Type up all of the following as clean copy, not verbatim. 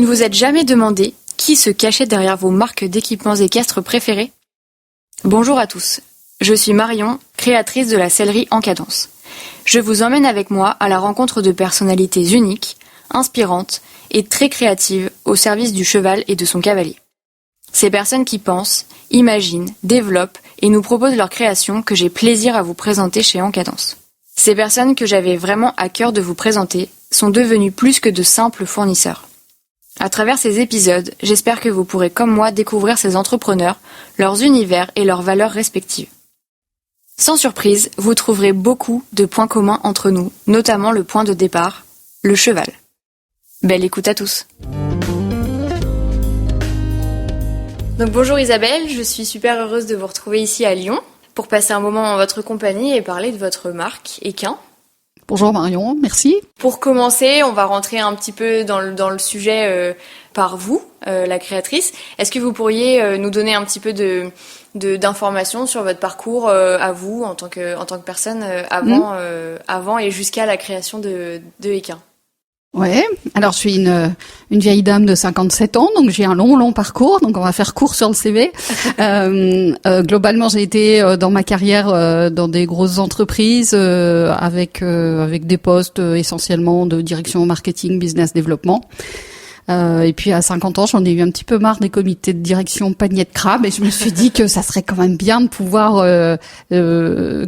ne vous êtes jamais demandé qui se cachait derrière vos marques d'équipements équestres préférées ? Bonjour à tous, je suis Marion, créatrice de la sellerie En Cadence. Je vous emmène avec moi à la rencontre de personnalités uniques, inspirantes et très créatives au service du cheval et de son cavalier. Ces personnes qui pensent, imaginent, développent et nous proposent leurs créations que j'ai plaisir à vous présenter chez En Cadence. Ces personnes que j'avais vraiment à cœur de vous présenter sont devenues plus que de simples fournisseurs. À travers ces épisodes, j'espère que vous pourrez comme moi découvrir ces entrepreneurs, leurs univers et leurs valeurs respectives. Sans surprise, vous trouverez beaucoup de points communs entre nous, notamment le point de départ, le cheval. Belle écoute à tous. Donc bonjour Isabelle, je suis super heureuse de vous retrouver ici à Lyon pour passer un moment en votre compagnie et parler de votre marque Equin. Bonjour Marion, merci. Pour commencer, on va rentrer un petit peu dans le sujet par vous, la créatrice. Est-ce que vous pourriez nous donner un petit peu d'informations sur votre parcours à vous en tant que personne avant et jusqu'à la création de Equin? Ouais, alors je suis une vieille dame de 57 ans, donc j'ai un long parcours, donc on va faire court sur le CV. Globalement, j'ai été dans ma carrière dans des grosses entreprises avec des postes essentiellement de direction marketing, business développement. Et puis à 50 ans, j'en ai eu un petit peu marre des comités de direction panier de crabe et je me suis dit que ça serait quand même bien de pouvoir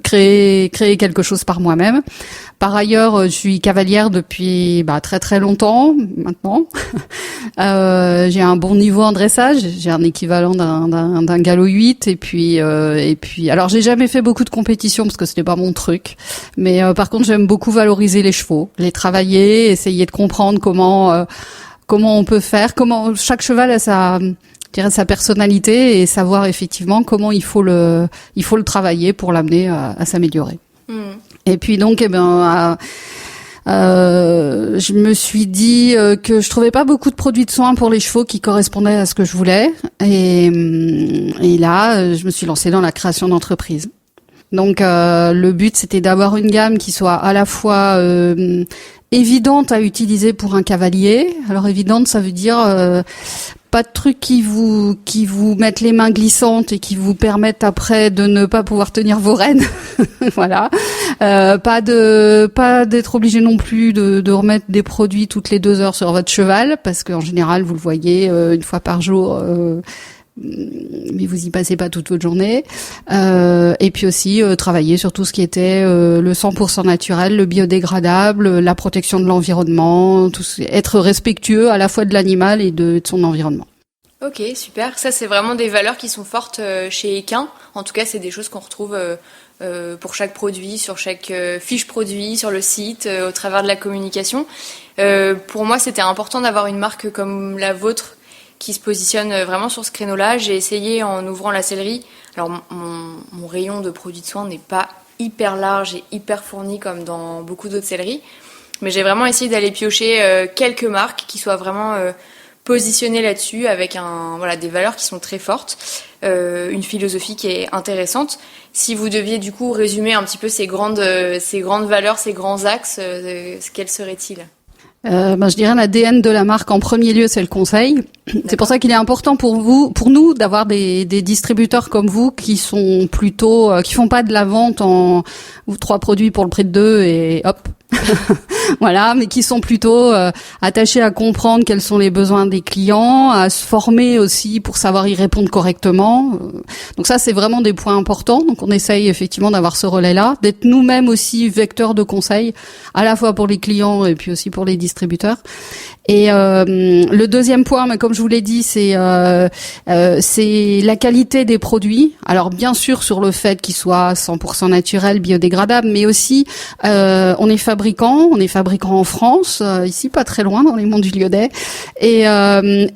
créer quelque chose par moi-même. Par ailleurs, je suis cavalière depuis très très longtemps maintenant. J'ai un bon niveau en dressage, j'ai un équivalent d'un galop 8 et puis alors j'ai jamais fait beaucoup de compétitions parce que c'était pas mon truc. Mais par contre, j'aime beaucoup valoriser les chevaux, les travailler, essayer de comprendre comment on peut faire, comment chaque cheval a sa personnalité et savoir effectivement comment il faut le travailler pour l'amener à s'améliorer. Et puis donc, je me suis dit que je trouvais pas beaucoup de produits de soins pour les chevaux qui correspondaient à ce que je voulais. Et là, je me suis lancée dans la création d'entreprise. Donc, le but, c'était d'avoir une gamme qui soit à la fois évidente à utiliser pour un cavalier. Alors évidente, ça veut dire pas de trucs qui vous mettent les mains glissantes et qui vous permettent après de ne pas pouvoir tenir vos rênes. Voilà. Pas d'être obligé non plus de remettre des produits toutes les 2 heures sur votre cheval parce qu'en général vous le voyez une fois par jour. Mais vous y passez pas toute votre journée. Et puis aussi travailler sur tout ce qui était le 100% naturel, le biodégradable, la protection de l'environnement, être respectueux à la fois de l'animal et de son environnement. Ok, super. Ça, c'est vraiment des valeurs qui sont fortes chez Equin. En tout cas, c'est des choses qu'on retrouve pour chaque produit, sur chaque fiche produit, sur le site, au travers de la communication. Pour moi, c'était important d'avoir une marque comme la vôtre qui se positionne vraiment sur ce créneau-là. J'ai essayé en ouvrant la sellerie. Alors mon rayon de produits de soins n'est pas hyper large et hyper fourni comme dans beaucoup d'autres selleries, mais j'ai vraiment essayé d'aller piocher quelques marques qui soient vraiment positionnées là-dessus avec des valeurs qui sont très fortes, une philosophie qui est intéressante. Si vous deviez du coup résumer un petit peu ces grandes valeurs, ces grands axes, quels seraient-ils ? Je dirais l'ADN de la marque en premier lieu, c'est le conseil. D'accord. C'est pour ça qu'il est important pour nous, d'avoir des distributeurs comme vous qui sont plutôt, qui font pas de la vente en 3 produits pour le prix de 2 et hop. Voilà, mais qui sont plutôt attachés à comprendre quels sont les besoins des clients, à se former aussi pour savoir y répondre correctement. Donc ça, c'est vraiment des points importants. Donc on essaye effectivement d'avoir ce relais-là, d'être nous-mêmes aussi vecteurs de conseils, à la fois pour les clients et puis aussi pour les distributeurs. Et le deuxième point, mais comme je vous l'ai dit, c'est la qualité des produits. Alors bien sûr sur le fait qu'ils soient 100% naturels, biodégradables, mais aussi on est fabricant en France, ici pas très loin dans les monts du Lyonnais, et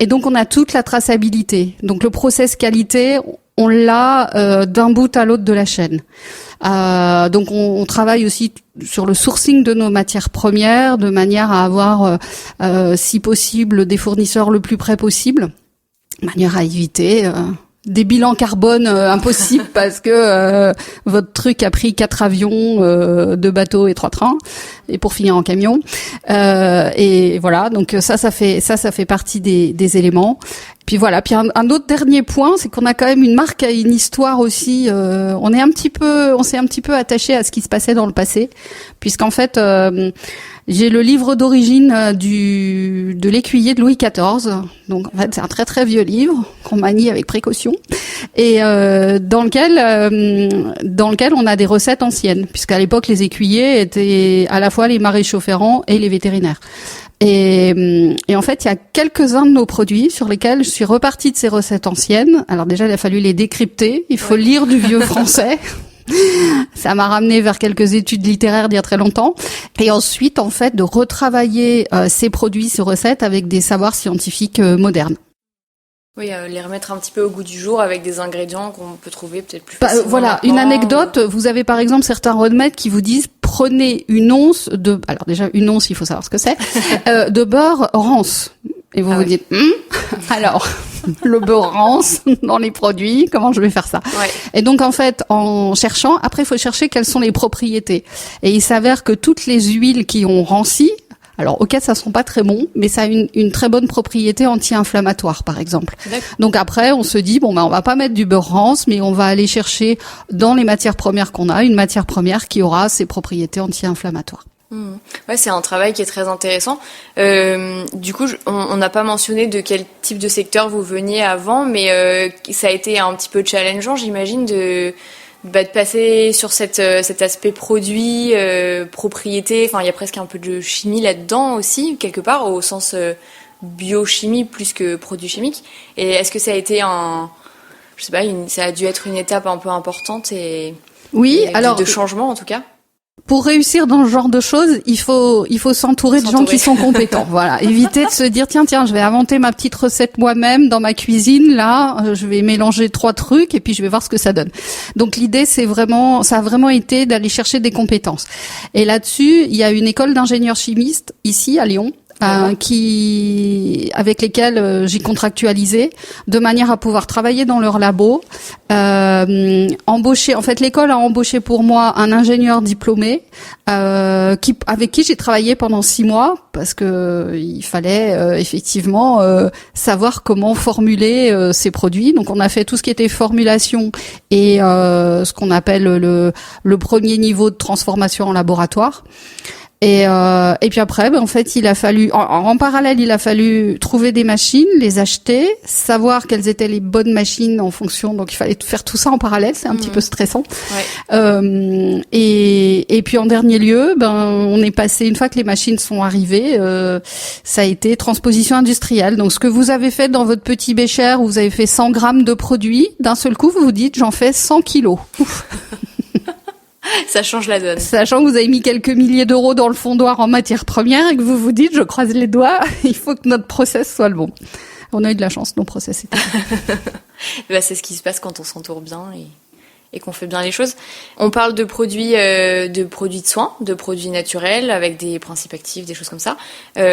donc on a toute la traçabilité. Donc le process qualité, on l'a d'un bout à l'autre de la chaîne. Donc on travaille aussi sur le sourcing de nos matières premières de manière à avoir si possible des fournisseurs le plus près possible, de manière à éviter des bilans carbone impossibles parce que votre truc a pris 4 avions, 2 bateaux et 3 trains, et pour finir en camion. Et voilà, donc ça fait partie des éléments. Puis voilà, puis un autre dernier point, c'est qu'on a quand même une marque à une histoire aussi. On s'est un petit peu attaché à ce qui se passait dans le passé, puisqu'en fait j'ai le livre d'origine de l'écuyer de Louis XIV. Donc en fait, c'est un très très vieux livre qu'on manie avec précaution et dans lequel on a des recettes anciennes, puisqu'à l'époque les écuyers étaient à la fois les maréchaux ferrants et les vétérinaires. Et en fait, il y a quelques-uns de nos produits sur lesquels je suis repartie de ces recettes anciennes. Alors déjà, il a fallu les décrypter. Il faut lire du vieux français. Ça m'a ramené vers quelques études littéraires d'il y a très longtemps. Et ensuite, en fait, de retravailler ces produits, ces recettes avec des savoirs scientifiques modernes. Oui, les remettre un petit peu au goût du jour avec des ingrédients qu'on peut trouver peut-être plus facilement. Voilà, une anecdote. Vous avez par exemple certains remèdes qui vous disent prenez une once de... Alors déjà, une once, il faut savoir ce que c'est. De beurre rance. Et vous vous dites, alors, le beurre rance dans les produits, comment je vais faire ça? Et donc, en fait, en cherchant, après, il faut chercher quelles sont les propriétés. Et il s'avère que toutes les huiles qui ont ranci, alors, ok, ça sent pas très bon, mais ça a une très bonne propriété anti-inflammatoire, par exemple. Donc après, on se dit, on va pas mettre du beurre rance, mais on va aller chercher dans les matières premières qu'on a, une matière première qui aura ses propriétés anti-inflammatoires. Ouais, c'est un travail qui est très intéressant. Du coup, on n'a pas mentionné de quel type de secteur vous veniez avant, mais ça a été un petit peu challengeant, j'imagine, de passer sur cet aspect produit, propriété. Enfin, il y a presque un peu de chimie là-dedans aussi, quelque part, au sens biochimie plus que produit chimique. Et est-ce que ça a été ça a dû être une étape un peu importante et de changement en tout cas? Pour réussir dans ce genre de choses, il faut s'entourer de gens qui sont compétents. Voilà, éviter de se dire tiens, je vais inventer ma petite recette moi-même dans ma cuisine. Là, je vais mélanger 3 trucs et puis je vais voir ce que ça donne. Donc l'idée, ça a vraiment été d'aller chercher des compétences. Et là-dessus, il y a une école d'ingénieurs chimistes ici à Lyon. Avec lesquels j'ai contractualisé de manière à pouvoir travailler dans leur labo, embaucher. En fait, l'école a embauché pour moi un ingénieur diplômé avec qui j'ai travaillé pendant 6 mois parce que il fallait effectivement savoir comment formuler ces produits. Donc, on a fait tout ce qui était formulation et ce qu'on appelle le premier niveau de transformation en laboratoire. Et puis après, en fait, il a fallu, en parallèle, il a fallu trouver des machines, les acheter, savoir quelles étaient les bonnes machines en fonction. Donc, il fallait faire tout ça en parallèle. C'est un petit peu stressant. Et puis en dernier lieu, on est passé, une fois que les machines sont arrivées, ça a été transposition industrielle. Donc, ce que vous avez fait dans votre petit bécher où vous avez fait 100 grammes de produits, d'un seul coup, vous vous dites, j'en fais 100 kilos. Ça change la donne. Sachant que vous avez mis quelques milliers d'euros dans le fondoir en matière première et que vous vous dites, je croise les doigts, il faut que notre process soit le bon. On a eu de la chance, nos process étaient bons. C'est ce qui se passe quand on s'entoure bien et qu'on fait bien les choses. On parle de produits de soins, de produits naturels avec des principes actifs, des choses comme ça.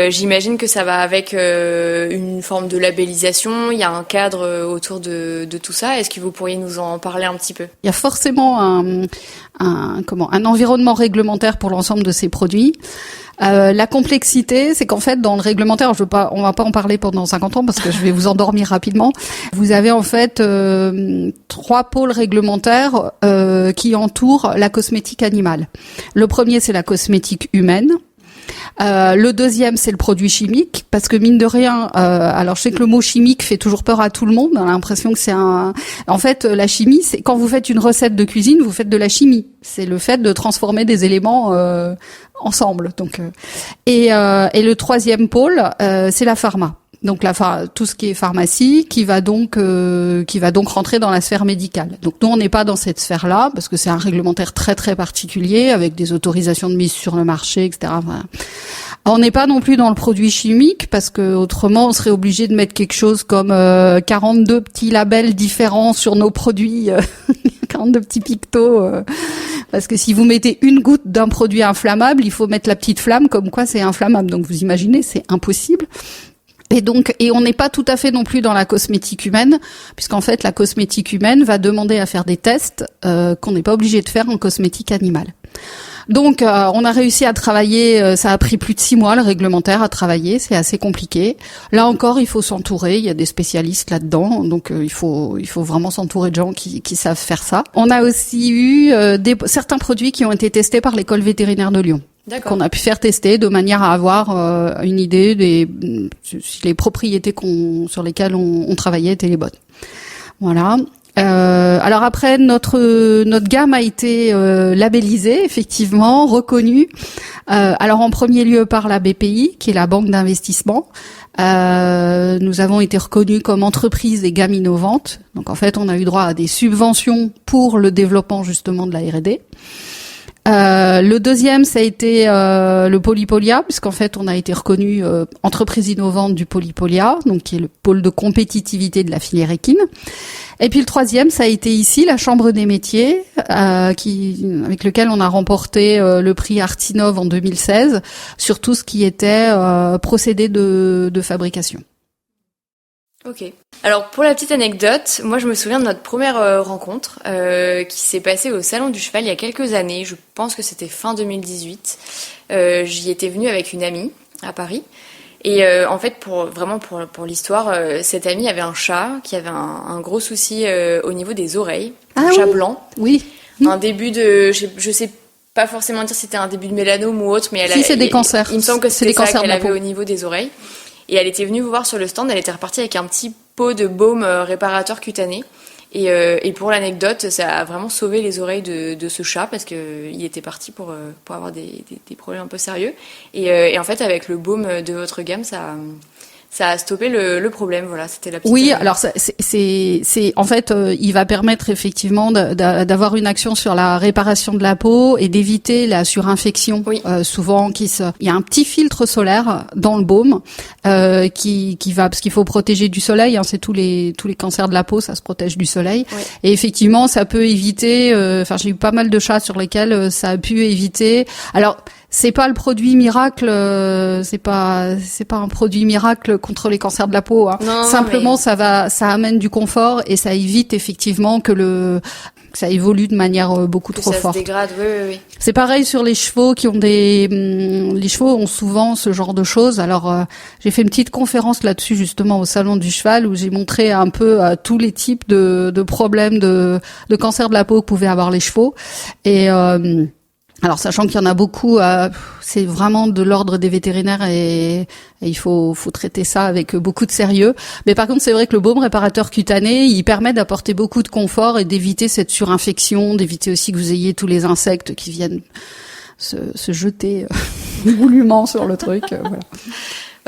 J'imagine que ça va avec une forme de labellisation. Il y a un cadre autour de tout ça. Est-ce que vous pourriez nous en parler un petit peu? Il y a forcément un environnement réglementaire pour l'ensemble de ces produits. La complexité, c'est qu'en fait, dans le réglementaire, on va pas en parler pendant 50 ans parce que je vais vous endormir rapidement. Vous avez en fait 3 pôles réglementaires qui entourent la cosmétique animale. Le premier, c'est la cosmétique humaine. Le deuxième, c'est le produit chimique, parce que mine de rien, alors je sais que le mot chimique fait toujours peur à tout le monde. On a l'impression que en fait, la chimie, c'est quand vous faites une recette de cuisine, vous faites de la chimie. C'est le fait de transformer des éléments ensemble. Donc, et le troisième pôle, c'est la pharma. Donc tout ce qui est pharmacie qui va donc rentrer dans la sphère médicale. Donc nous on n'est pas dans cette sphère-là parce que c'est un réglementaire très très particulier avec des autorisations de mise sur le marché, etc. Voilà. On n'est pas non plus dans le produit chimique parce que autrement on serait obligé de mettre quelque chose comme 42 petits labels différents sur nos produits, 42 petits pictos. Parce que si vous mettez une goutte d'un produit inflammable, il faut mettre la petite flamme comme quoi c'est inflammable. Donc vous imaginez, c'est impossible. Et on n'est pas tout à fait non plus dans la cosmétique humaine, puisqu'en fait la cosmétique humaine va demander à faire des tests qu'on n'est pas obligé de faire en cosmétique animale. Donc on a réussi à travailler, ça a pris plus de 6 mois le réglementaire à travailler, c'est assez compliqué. Là encore, il faut s'entourer, il y a des spécialistes là-dedans, donc il faut vraiment s'entourer de gens qui savent faire ça. On a aussi eu certains produits qui ont été testés par l'école vétérinaire de Lyon. D'accord. Qu'on a pu faire tester de manière à avoir une idée si les propriétés sur lesquelles on travaillait étaient les bonnes. Voilà. Alors après, notre gamme a été labellisée, effectivement, reconnue. Alors en premier lieu par la BPI, qui est la banque d'investissement. Nous avons été reconnus comme entreprise et gamme innovante. Donc en fait, on a eu droit à des subventions pour le développement justement de la R&D. Le deuxième, ça a été le Polypolia, puisqu'en fait, on a été reconnu entreprise innovante du Polypolia, donc qui est le pôle de compétitivité de la filière équine. Et puis le troisième, ça a été ici la Chambre des métiers, avec lequel on a remporté le prix Artinov en 2016 sur tout ce qui était procédé de fabrication. Ok. Alors pour la petite anecdote, moi je me souviens de notre première rencontre qui s'est passée au Salon du Cheval il y a quelques années. Je pense que c'était fin 2018. J'y étais venue avec une amie à Paris. Et en fait, pour l'histoire, cette amie avait un chat qui avait un gros souci au niveau des oreilles, un chat blanc. Oui. Un début de, je sais pas forcément dire si c'était un début de mélanome ou autre, mais c'est des cancers. Il me semble que c'était ça qu'elle avait peau. au niveau des oreilles. Et elle était venue vous voir sur le stand, elle était repartie avec un petit pot de baume réparateur cutané. Et pour l'anecdote, ça a vraiment sauvé les oreilles de ce chat parce que il était parti pour avoir des problèmes un peu sérieux. Et en fait, avec le baume de votre gamme, ça a stoppé le problème. Voilà, c'était la petite. Oui, alors c'est en fait, il va permettre effectivement d'avoir une action sur la réparation de la peau et d'éviter la surinfection. Oui. Souvent, il y a un petit filtre solaire dans le baume qui va, parce qu'il faut protéger du soleil. Hein, c'est tous les cancers de la peau, ça se protège du soleil. Oui. Et effectivement, ça peut éviter. Enfin, j'ai eu pas mal de chats sur lesquels ça a pu éviter. Alors. C'est pas le produit miracle, c'est pas un produit miracle contre les cancers de la peau. Hein. Non, simplement, ça amène du confort et ça évite effectivement que ça évolue de manière beaucoup trop forte. Ça se dégrade, oui. C'est pareil sur les chevaux les chevaux ont souvent ce genre de choses. Alors, j'ai fait une petite conférence là-dessus justement au Salon du Cheval où j'ai montré un peu tous les types de problèmes de cancer de la peau que pouvaient avoir les chevaux et alors, sachant qu'il y en a beaucoup, c'est vraiment de l'ordre des vétérinaires et il faut traiter ça avec beaucoup de sérieux. Mais par contre, c'est vrai que le baume réparateur cutané, il permet d'apporter beaucoup de confort et d'éviter cette surinfection, d'éviter aussi que vous ayez tous les insectes qui viennent se jeter goulûment sur le truc. Voilà.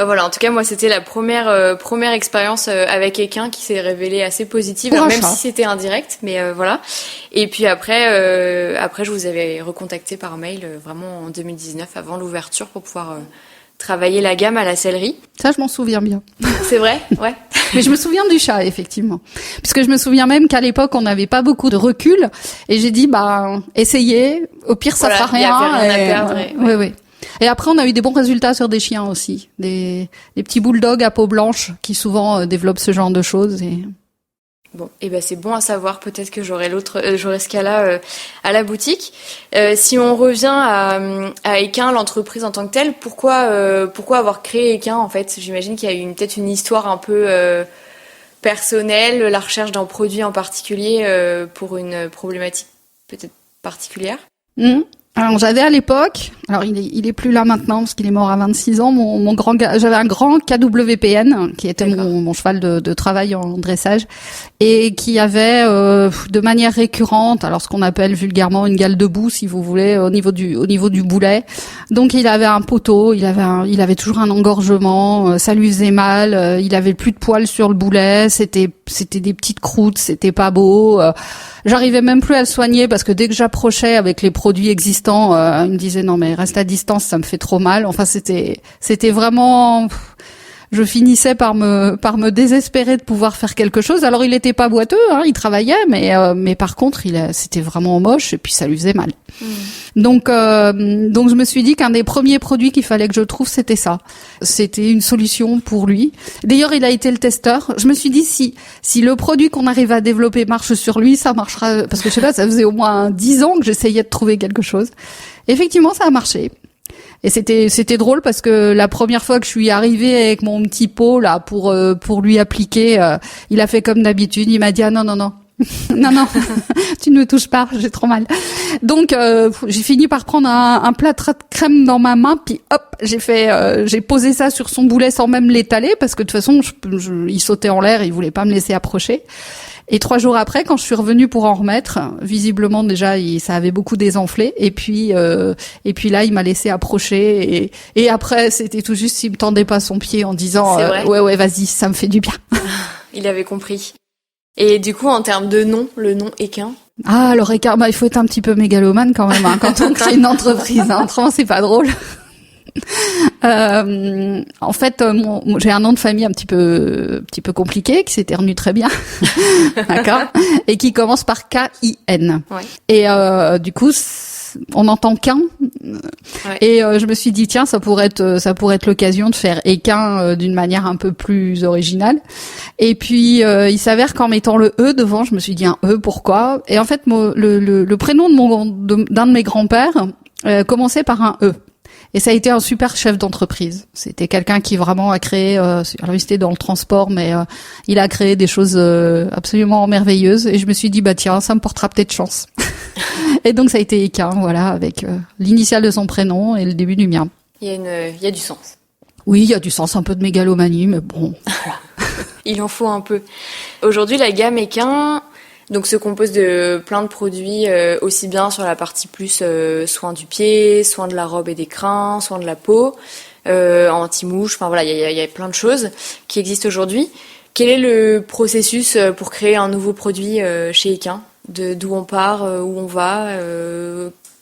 Voilà, en tout cas, moi, c'était la première expérience avec Equin qui s'est révélée assez positive, alors, même si c'était indirect, mais voilà. Et puis après, je vous avais recontacté par mail vraiment en 2019, avant l'ouverture, pour pouvoir travailler la gamme à la sellerie. Ça, je m'en souviens bien. C'est vrai, ouais. Mais je me souviens du chat, effectivement. Puisque je me souviens même qu'à l'époque, on n'avait pas beaucoup de recul, et j'ai dit, essayez, au pire, ça fera rien. Il y avait rien à perdre. Oui. Et après, on a eu des bons résultats sur des chiens aussi, des petits bulldogs à peau blanche qui souvent développent ce genre de choses. Et... Bon, et c'est bon à savoir. Peut-être que j'aurai ce cas-là à la boutique. Si on revient à Equin, l'entreprise en tant que telle, pourquoi avoir créé Equin en fait? J'imagine qu'il y a eu peut-être une histoire un peu personnelle, la recherche d'un produit en particulier pour une problématique peut-être particulière. Alors j'avais à l'époque, alors il est plus là maintenant parce qu'il est mort à 26 ans, j'avais un grand KWPN qui était mon cheval de travail en dressage et qui avait de manière récurrente, alors ce qu'on appelle vulgairement une gale de boue si vous voulez, au niveau du boulet. Donc il avait un poteau, il avait toujours un engorgement, ça lui faisait mal, il avait plus de poils sur le boulet, c'était des petites croûtes, c'était pas beau. J'arrivais même plus à le soigner parce que dès que j'approchais avec les produits existants, il me disait non mais reste à distance, ça me fait trop mal. Enfin c'était vraiment je finissais par me désespérer de pouvoir faire quelque chose. Alors il était pas boiteux, hein, il travaillait, mais par contre c'était vraiment moche et puis ça lui faisait mal. Donc je me suis dit qu'un des premiers produits qu'il fallait que je trouve, c'était ça. C'était une solution pour lui. D'ailleurs, il a été le testeur. Je me suis dit si le produit qu'on arrive à développer marche sur lui, ça marchera, parce que je sais pas, ça faisait au moins 10 ans que j'essayais de trouver quelque chose. Effectivement, ça a marché. Et c'était drôle parce que la première fois que je suis arrivée avec mon petit pot là pour lui appliquer, il a fait comme d'habitude, il m'a dit non non tu ne me touches pas, j'ai trop mal. Donc j'ai fini par prendre un plâtre de crème dans ma main, puis hop, j'ai posé ça sur son boulet sans même l'étaler parce que de toute façon il sautait en l'air, il voulait pas me laisser approcher. Et 3 jours après, quand je suis revenue pour en remettre, visiblement déjà ça avait beaucoup désenflé. Et puis là, il m'a laissé approcher. Et après, c'était tout juste s'il me tendait pas son pied en disant ouais, vas-y, ça me fait du bien. Il avait compris. Et du coup, en termes de nom, le nom Équin. Ah, alors Équin, il faut être un petit peu mégalomane quand même, hein, quand on crée une entreprise. Hein, autrement, c'est pas drôle. En fait, j'ai un nom de famille un petit peu compliqué qui s'éternue très bien, d'accord, et qui commence par K-I-N. Ouais. Et du coup, on n'entend qu'un. Ouais. Et je me suis dit tiens, ça pourrait être l'occasion de faire Équin d'une manière un peu plus originale. Et puis il s'avère qu'en mettant le E devant, je me suis dit un E, pourquoi? Et en fait, le prénom d'un de mes grands-pères commençait par un E. Et ça a été un super chef d'entreprise. C'était quelqu'un qui vraiment a créé, alors il était dans le transport, mais il a créé des choses absolument merveilleuses. Et je me suis dit, tiens, ça me portera peut-être chance. Et donc ça a été Équin, voilà, avec l'initiale de son prénom et le début du mien. Il y a du sens. Oui, il y a du sens, un peu de mégalomanie, mais bon. Il en faut un peu. Aujourd'hui, la gamme Équin donc se compose de plein de produits, aussi bien sur la partie plus soins du pied, soins de la robe et des crins, soins de la peau, anti-mouche, enfin voilà, il y a plein de choses qui existent aujourd'hui. Quel est le processus pour créer un nouveau produit chez Équin? D'où on part, où on va,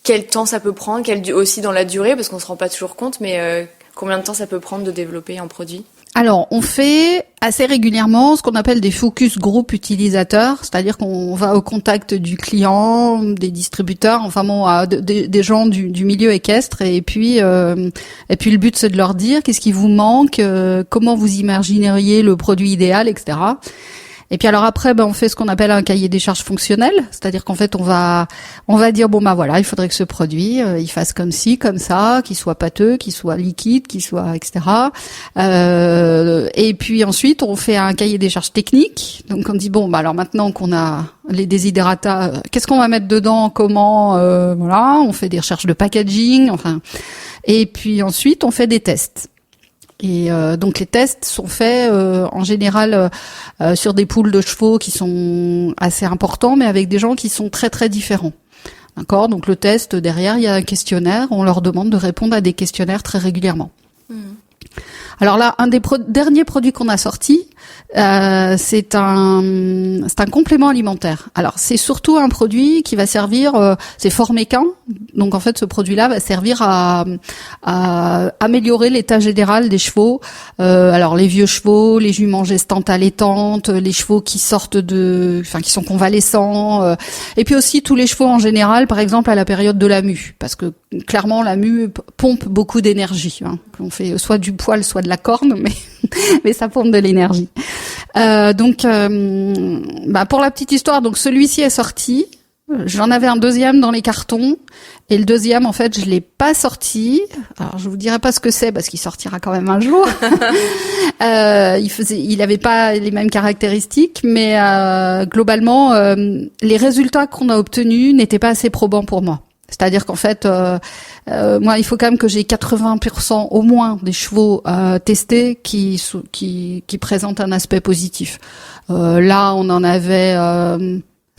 quel temps ça peut prendre, aussi dans la durée, parce qu'on se rend pas toujours compte, mais combien de temps ça peut prendre de développer un produit? Alors, on fait assez régulièrement ce qu'on appelle des focus group utilisateurs, c'est-à-dire qu'on va au contact du client, des distributeurs, enfin bon, des gens du milieu équestre, et puis le but c'est de leur dire qu'est-ce qui vous manque, comment vous imagineriez le produit idéal, etc. Et puis alors après, on fait ce qu'on appelle un cahier des charges fonctionnel, c'est-à-dire qu'en fait on va dire voilà, il faudrait que ce produit il fasse comme ci, comme ça, qu'il soit pâteux, qu'il soit liquide, qu'il soit etc. Et puis ensuite on fait un cahier des charges techniques. Donc on dit alors maintenant qu'on a les desiderata, qu'est-ce qu'on va mettre dedans, comment, voilà, on fait des recherches de packaging, enfin, et puis ensuite on fait des tests. Et donc les tests sont faits en général sur des poules de chevaux qui sont assez importants, mais avec des gens qui sont très très différents. D'accord ? Donc le test, derrière, il y a un questionnaire. On leur demande de répondre à des questionnaires très régulièrement. Alors là, un des derniers produits qu'on a sorti, c'est un complément alimentaire. Alors c'est surtout un produit qui va servir, c'est Forme Équin. Donc en fait, ce produit-là va servir à améliorer l'état général des chevaux. Alors les vieux chevaux, les juments gestantes allaitantes, les chevaux qui sortent qui sont convalescents, et puis aussi tous les chevaux en général, par exemple à la période de la mue, parce que clairement la mue pompe beaucoup d'énergie. Hein. On fait soit du poil, soit de la corne, mais ça pompe de l'énergie. Donc pour la petite histoire, donc celui-ci est sorti. J'en avais un deuxième dans les cartons, et le deuxième, en fait, je l'ai pas sorti. Alors, je vous dirai pas ce que c'est parce qu'il sortira quand même un jour. Il avait pas les mêmes caractéristiques, mais globalement, les résultats qu'on a obtenus n'étaient pas assez probants pour moi. C'est-à-dire qu'en fait, moi, il faut quand même que j'ai 80% au moins des chevaux testés qui présentent un aspect positif. Là, on en avait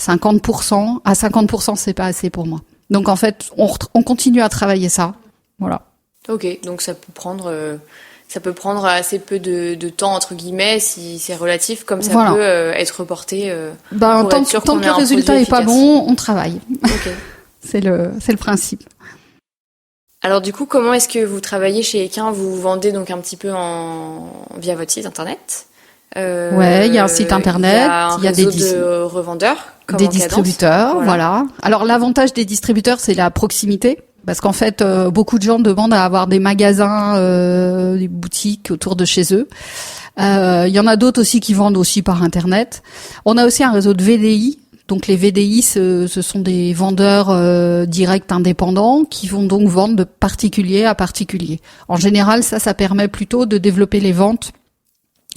50%. À 50%, c'est pas assez pour moi. Donc en fait, on continue à travailler ça. Voilà. Ok, donc ça peut prendre assez peu de temps entre guillemets si c'est relatif, comme ça peut être reporté. Tant que le résultat est pas bon, on travaille. Ok. C'est le principe. Alors du coup, comment est-ce que vous travaillez chez Equin? Vous vendez donc un petit peu via votre site internet. Ouais, il y a un site internet, il y a des de revendeurs, comme des distributeurs, voilà. Alors l'avantage des distributeurs, c'est la proximité, parce qu'en fait, beaucoup de gens demandent à avoir des magasins, des boutiques autour de chez eux. Il y en a d'autres aussi qui vendent aussi par internet. On a aussi un réseau de VDI. Donc les VDI, ce sont des vendeurs directs indépendants qui vont donc vendre de particulier à particulier. En général, ça permet plutôt de développer les ventes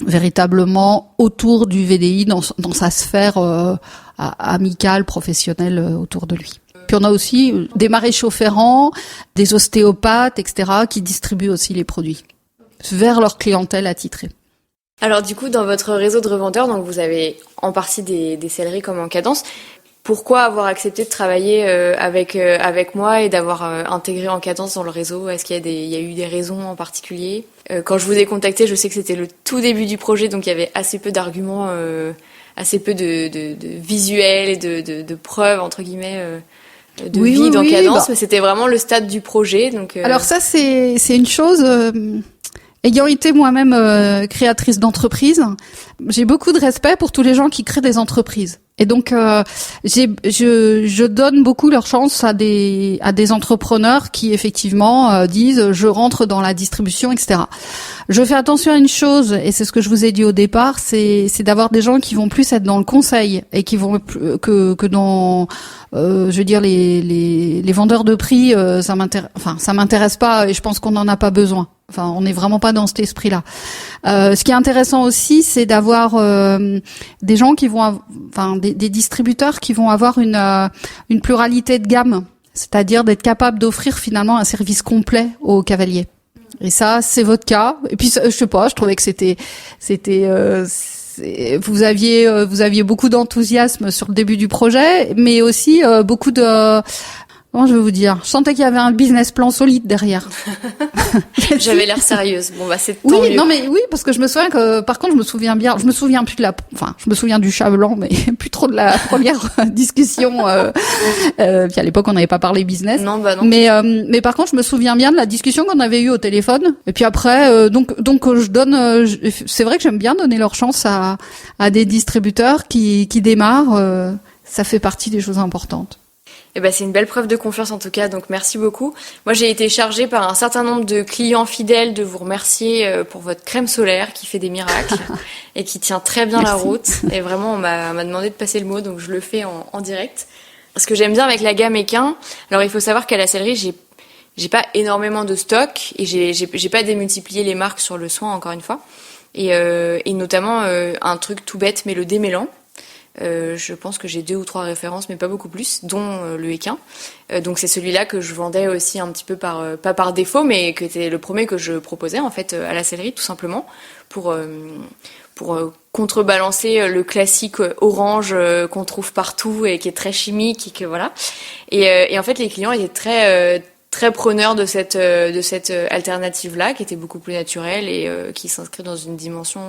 véritablement autour du VDI dans sa sphère amicale, professionnelle autour de lui. Puis on a aussi des maréchaux ferrants, des ostéopathes, etc., qui distribuent aussi les produits vers leur clientèle attitrée. Alors du coup, dans votre réseau de revendeurs, donc vous avez en partie des selleries comme En Cadence. Pourquoi avoir accepté de travailler avec moi et d'avoir intégré En Cadence dans le réseau? Est-ce qu'il y a eu des raisons en particulier? Quand je vous ai contacté, je sais que c'était le tout début du projet, donc il y avait assez peu d'arguments, assez peu de visuels et de preuves entre guillemets de vie d'En Cadence, mais c'était vraiment le stade du projet. Donc alors ça c'est une chose. Ayant été moi-même créatrice d'entreprise, j'ai beaucoup de respect pour tous les gens qui créent des entreprises. Et donc je donne beaucoup leur chance à des entrepreneurs qui effectivement disent je rentre dans la distribution, etc. Je fais attention à une chose, et c'est ce que je vous ai dit au départ, c'est d'avoir des gens qui vont plus être dans le conseil et qui vont que dans je veux dire les vendeurs de prix, ça m'intéresse pas, et je pense qu'on n'en a pas besoin. Enfin, on n'est vraiment pas dans cet esprit-là. Ce qui est intéressant aussi, c'est d'avoir des gens qui vont, des distributeurs qui vont avoir une pluralité de gamme, c'est-à-dire d'être capable d'offrir finalement un service complet aux cavaliers. Et ça, c'est votre cas. Et puis, je sais pas, je trouvais que vous aviez beaucoup d'enthousiasme sur le début du projet, mais aussi beaucoup de. Comment je vais vous dire? Je sentais qu'il y avait un business plan solide derrière. J'avais l'air sérieuse. Bon, bah, c'est tant oui, mieux. Non, mais oui, parce que je me souviens que, par contre, je me souviens plus je me souviens du chat blanc, mais plus trop de la première discussion. Puis à l'époque, on n'avait pas parlé business. Non, bah non. Mais par contre, je me souviens bien de la discussion qu'on avait eue au téléphone. Et puis après, donc, je donne, c'est vrai que j'aime bien donner leur chance à des distributeurs qui démarrent. Ça fait partie des choses importantes. Eh ben, c'est une belle preuve de confiance en tout cas, donc merci beaucoup. Moi, j'ai été chargée par un certain nombre de clients fidèles de vous remercier pour votre crème solaire qui fait des miracles et qui tient très bien la route. Et vraiment, on m'a demandé de passer le mot, donc je le fais en direct. Ce que j'aime bien avec la gamme Equin, alors il faut savoir qu'à la sellerie, j'ai pas énormément de stock et j'ai pas démultiplié les marques sur le soin encore une fois. Et notamment un truc tout bête, mais le démêlant. Je pense que j'ai 2 ou 3 références, mais pas beaucoup plus, dont le Equin. Donc c'est celui-là que je vendais aussi un petit peu pas par défaut, mais qui était le premier que je proposais en fait à la sellerie, tout simplement, pour contrebalancer le classique orange qu'on trouve partout et qui est très chimique et que voilà. Et en fait les clients étaient très preneurs de cette alternative-là, qui était beaucoup plus naturelle et qui s'inscrit dans une dimension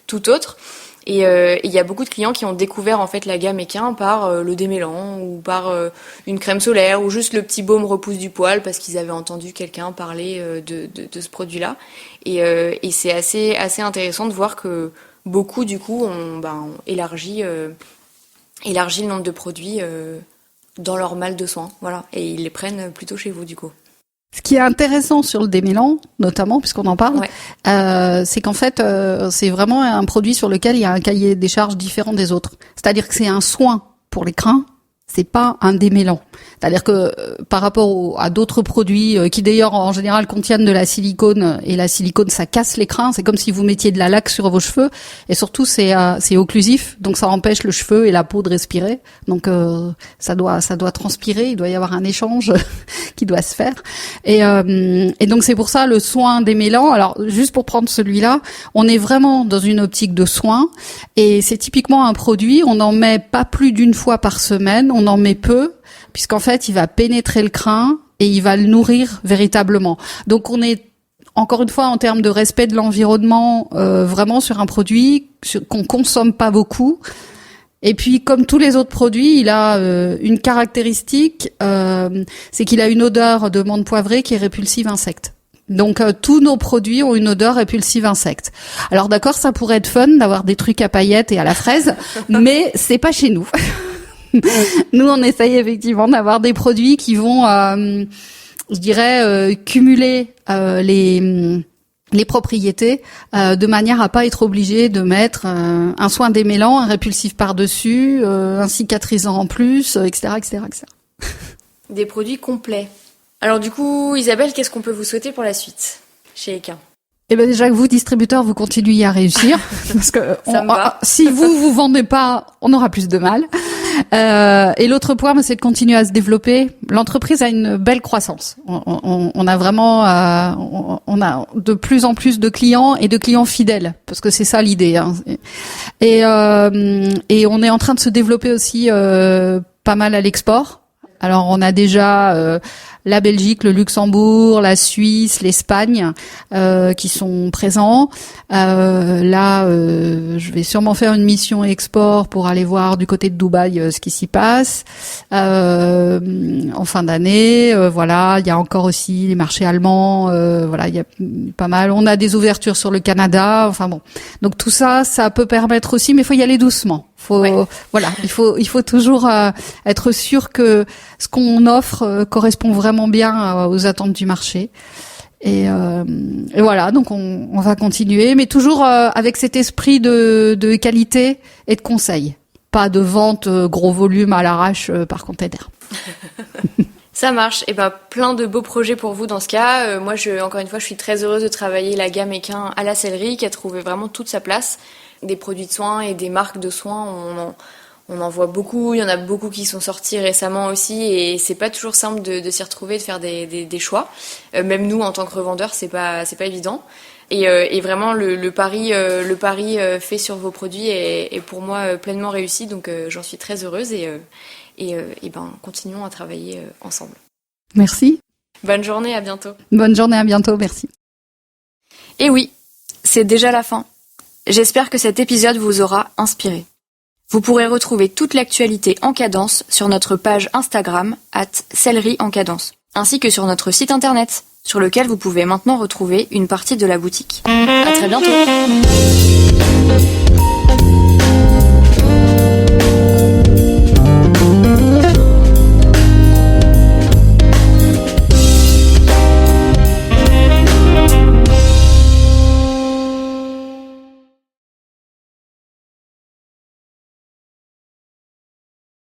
tout autre. Et il y a beaucoup de clients qui ont découvert en fait la gamme Equin par le démêlant ou par une crème solaire ou juste le petit baume repousse du poil parce qu'ils avaient entendu quelqu'un parler de ce produit-là. Et c'est assez intéressant de voir que beaucoup du coup ont élargi le nombre de produits dans leur malle de soins, voilà, et ils les prennent plutôt chez vous du coup. Ce qui est intéressant sur le démêlant, notamment, puisqu'on en parle, c'est qu'en fait, c'est vraiment un produit sur lequel il y a un cahier des charges différent des autres. C'est-à-dire que c'est un soin pour les crins, c'est pas un démêlant. C'est-à-dire que par rapport à d'autres produits qui d'ailleurs en général contiennent de la silicone, et la silicone ça casse les crins, c'est comme si vous mettiez de la laque sur vos cheveux, et surtout c'est occlusif, donc ça empêche le cheveu et la peau de respirer. Donc ça doit transpirer, il doit y avoir un échange qui doit se faire. Et donc c'est pour ça le soin démêlant. Alors juste pour prendre celui-là, on est vraiment dans une optique de soin, et c'est typiquement un produit, on n'en met pas plus d'une fois par semaine, on en met peu, puisqu'en fait, il va pénétrer le crin et il va le nourrir véritablement. Donc, on est, encore une fois, en termes de respect de l'environnement, vraiment sur un produit qu'on consomme pas beaucoup Et puis, comme tous les autres produits, il a une caractéristique, c'est qu'il a une odeur de menthe poivrée qui est répulsive insecte. Donc, tous nos produits ont une odeur répulsive insecte. Alors, d'accord, ça pourrait être fun d'avoir des trucs à paillettes et à la fraise, mais c'est pas chez nous. Nous, on essaye effectivement d'avoir des produits qui vont, je dirais, cumuler les propriétés de manière à pas être obligé de mettre un soin démêlant, un répulsif par-dessus, un cicatrisant en plus, etc., etc., etc. Des produits complets. Alors du coup, Isabelle, qu'est-ce qu'on peut vous souhaiter pour la suite chez Equin ? Eh ben déjà que vous, distributeurs, vous continuez à réussir, parce que si vous vendez pas, on aura plus de mal. Et l'autre point, c'est de continuer à se développer. L'entreprise a une belle croissance. On a vraiment, on a de plus en plus de clients et de clients fidèles, parce que c'est ça l'idée. Hein. Et on est en train de se développer aussi pas mal à l'export. Alors on a déjà la Belgique, le Luxembourg, la Suisse, l'Espagne qui sont présents. Je vais sûrement faire une mission export pour aller voir du côté de Dubaï ce qui s'y passe en fin d'année. Voilà, il y a encore aussi les marchés allemands. Voilà, il y a pas mal. On a des ouvertures sur le Canada. Enfin bon, donc tout ça, ça peut permettre aussi, mais il faut y aller doucement. Voilà, il faut toujours être sûr que ce qu'on offre correspond vraiment bien aux attentes du marché. Et voilà, donc on va continuer, mais toujours avec cet esprit de qualité et de conseil. Pas de vente gros volume à l'arrache par container. Ça marche. Et plein de beaux projets pour vous dans ce cas. Moi, encore une fois, je suis très heureuse de travailler la gamme Equin à la sellerie, qui a trouvé vraiment toute sa place. Des produits de soins et des marques de soins, on en voit beaucoup. Il y en a beaucoup qui sont sortis récemment aussi, et c'est pas toujours simple de s'y retrouver, de faire des choix. Même nous, en tant que revendeurs, c'est pas évident. Et vraiment, le pari fait sur vos produits est pour moi pleinement réussi. Donc, j'en suis très heureuse et continuons à travailler ensemble. Merci. Bonne journée, à bientôt. Bonne journée, à bientôt, merci. Et oui, c'est déjà la fin. J'espère que cet épisode vous aura inspiré. Vous pourrez retrouver toute l'actualité en cadence sur notre page Instagram @selleriesencadence, ainsi que sur notre site internet, sur lequel vous pouvez maintenant retrouver une partie de la boutique. À très bientôt.